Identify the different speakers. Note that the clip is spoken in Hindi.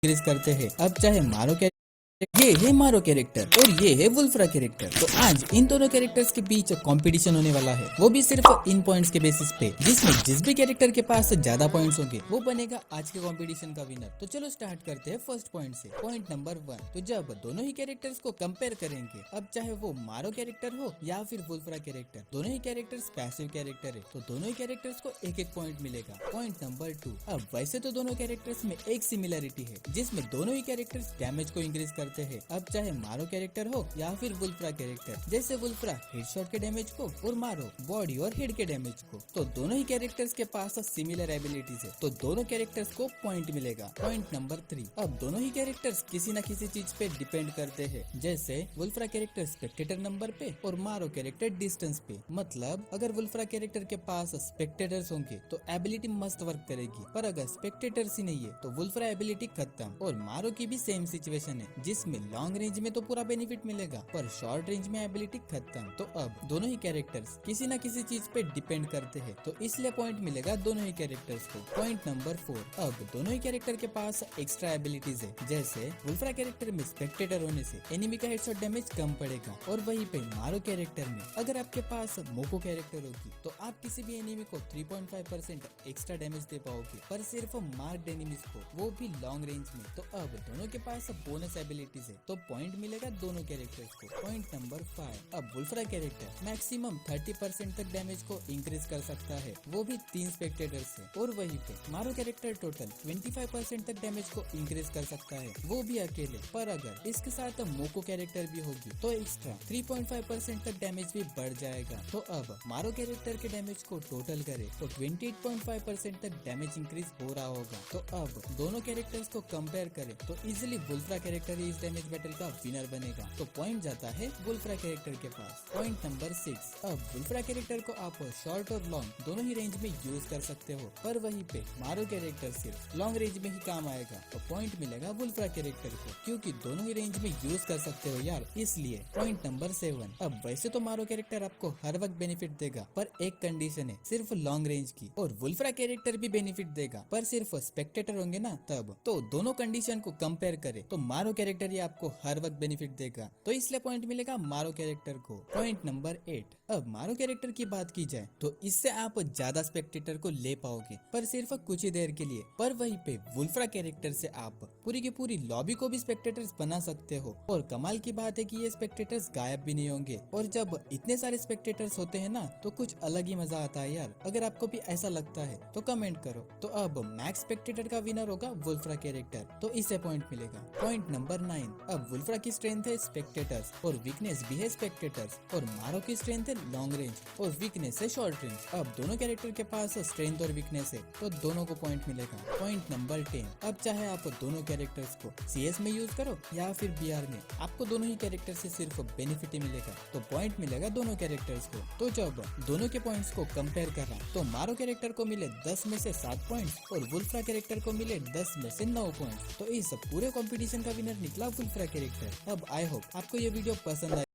Speaker 1: इंक्रीज करते हैं। अब चाहे मारो ये है मारो कैरेक्टर और ये है वुल्फ्रा कैरेक्टर। तो आज इन दोनों कैरेक्टर्स के बीच कंपटीशन होने वाला है, वो भी सिर्फ इन पॉइंट्स के बेसिस पे, जिसमें जिस भी कैरेक्टर के पास ज्यादा पॉइंट्स होंगे वो बनेगा आज के कंपटीशन का विनर। तो चलो स्टार्ट करते हैं फर्स्ट पॉइंट से। पॉइंट नंबर 1, तो जब दोनों ही कैरेक्टर्स को कंपेयर करेंगे, अब चाहे वो मारो कैरेक्टर हो या फिर वुल्फ्रा कैरेक्टर, दोनों ही कैरेक्टर्स पैसिव कैरेक्टर है, तो दोनों ही कैरेक्टर्स को एक एक पॉइंट मिलेगा। पॉइंट नंबर 2, अब वैसे तो दोनों कैरेक्टर्स में एक सिमिलरिटी है, जिसमें दोनों ही कैरेक्टर्स डैमेज को इंक्रीज करते हैं। अब चाहे मारो कैरेक्टर हो या फिर वुल्फ्रा कैरेक्टर, जैसे वुल्फ्रा हेडशॉट के डैमेज को और मारो बॉडी और हेड के डैमेज को, तो दोनों ही कैरेक्टर्स के पास सिमिलर एबिलिटीज है, तो दोनों कैरेक्टर्स को पॉइंट मिलेगा। पॉइंट नंबर 3, अब दोनों ही कैरेक्टर्स किसी न किसी चीज पे डिपेंड करते हैं, जैसे वुल्फ्रा कैरेक्टर स्पेक्टेटर नंबर पे और मारो कैरेक्टर डिस्टेंस पे। मतलब अगर वुल्फ्रा कैरेक्टर के पास स्पेक्टेटर्स होंगे तो एबिलिटी मस्त वर्क करेगी, पर अगर स्पेक्टेटर्स ही नहीं है तो वुल्फ्रा एबिलिटी खत्म। और मारो की भी सेम सिचुएशन है, जिसमें लॉन्ग रेंज में तो पूरा बेनिफिट मिलेगा पर शॉर्ट रेंज में एबिलिटी खत्म। तो अब दोनों ही कैरेक्टर्स किसी न किसी चीज पे डिपेंड करते हैं, तो इसलिए पॉइंट मिलेगा दोनों ही कैरेक्टर्स को। पॉइंट नंबर 4, अब दोनों ही कैरेक्टर के पास एक्स्ट्रा एबिलिटीज है, जैसे वुल्फ्रा कैरेक्टर में स्पेक्टेटर होने से एनिमी का हेडशॉट डैमेज कम पड़ेगा, और वहीं पे मारो कैरेक्टर में अगर आपके पास मोको कैरेक्टर होगी तो आप किसी भी एनिमी को 3.5% एक्स्ट्रा डैमेज दे पाओगे, पर सिर्फ मार्क्ड एनिमीज को, वो भी लॉन्ग रेंज में। तो अब दोनों के पास बोनस एबिलिटीज है, तो पॉइंट मिलेगा दोनों कैरेक्टर्स को। पॉइंट नंबर 5, अब वुल्फ्रा कैरेक्टर मैक्सिमम 30% तक डैमेज को इंक्रीज कर सकता है, वो भी 3 स्पेक्टेटर से, और वहीं पे मारो कैरेक्टर टोटल 25% तक डैमेज को इंक्रीज कर सकता है, वो भी अकेले। पर अगर इसके साथ मोको कैरेक्टर भी होगी तो एक्स्ट्रा 3.5% तक डैमेज भी बढ़ जाएगा। तो अब मारो कैरेक्टर के डैमेज को टोटल करे तो 28.5% तक डैमेज इंक्रीज हो रहा होगा। तो अब दोनों कैरेक्टर्स को कंपेयर करें तो इजिली वुल्फ्रा कैरेक्टर इस डैमेज बैटल का विनर बनेगा, तो पॉइंट जाता है वुल्फ्रा कैरेक्टर के पास। पॉइंट नंबर 6, अब वुल्फ्रा कैरेक्टर को आप शॉर्ट और लॉन्ग दोनों ही रेंज में यूज कर सकते हो, पर वहीं पे मारो कैरेक्टर सिर्फ लॉन्ग रेंज में ही काम आएगा, तो पॉइंट मिलेगा वुल्फ्रा कैरेक्टर को, क्योंकि दोनों ही रेंज में यूज कर सकते हो यार, इसलिए। पॉइंट नंबर 7, अब वैसे तो मारो कैरेक्टर आपको हर वक्त बेनिफिट देगा, पर एक कंडीशन है, सिर्फ लॉन्ग रेंज की, और वुल्फ्रा कैरेक्टर भी बेनिफिट देगा, पर सिर्फ स्पेक्टेटर होंगे ना तब। तो दोनों कंडीशन को कंपेयर करें तो मारो कैरेक्टर ही आपको हर वक्त बेनिफिट देगा, तो इसलिए पॉइंट मिलेगा मारो कैरेक्टर को। पॉइंट नंबर 8, अब मारो कैरेक्टर की बात की जाए तो इससे आप ज्यादा स्पेक्टेटर को ले पाओगे, पर सिर्फ कुछ ही देर के लिए, पर वहीं पे वुल्फ्रा कैरेक्टर से आप पूरी की पूरी लॉबी को भी स्पेक्टेटर्स बना सकते हो, और कमाल की बात है कि ये स्पेक्टेटर्स गायब भी नहीं होंगे, और जब इतने सारे स्पेक्टेटर्स होते हैं ना तो कुछ अलग ही मजा आता है यार। अगर आपको भी ऐसा लगता है तो कमेंट करो। तो अब मैक्स स्पेक्टेटर का विनर होगा वुल्फ्रा कैरेक्टर, तो इससे पॉइंट मिलेगा। पॉइंट नंबर 9, अब वुल्फ्रा की स्ट्रेंथ है स्पेक्टेटर्स और वीकनेस भी है स्पेक्टेटर्स, और मारो की स्ट्रेंथ है लॉन्ग रेंज और वीकनेस है शॉर्ट रेंज। अब दोनों कैरेक्टर के पास स्ट्रेंथ और वीकनेस है, तो दोनों को पॉइंट मिलेगा। पॉइंट नंबर 10, अब चाहे आप दोनों कैरेक्टर्स को CS में यूज करो या फिर BR में, आपको दोनों ही कैरेक्टर से सिर्फ बेनिफिट ही मिलेगा, तो पॉइंट मिलेगा दोनों कैरेक्टर्स को। तो जब दोनों के पॉइंट्स को कंपेयर कर रहा तो मारो कैरेक्टर को मिले 10 में से 7 पॉइंट्स और वुल्फ्रा कैरेक्टर को मिले 10 में से 9 पॉइंट्स, तो इस पूरे कंपटीशन का विनर निकला वुल्फ्रा कैरेक्टर। अब आई होप आपको ये वीडियो पसंद आए।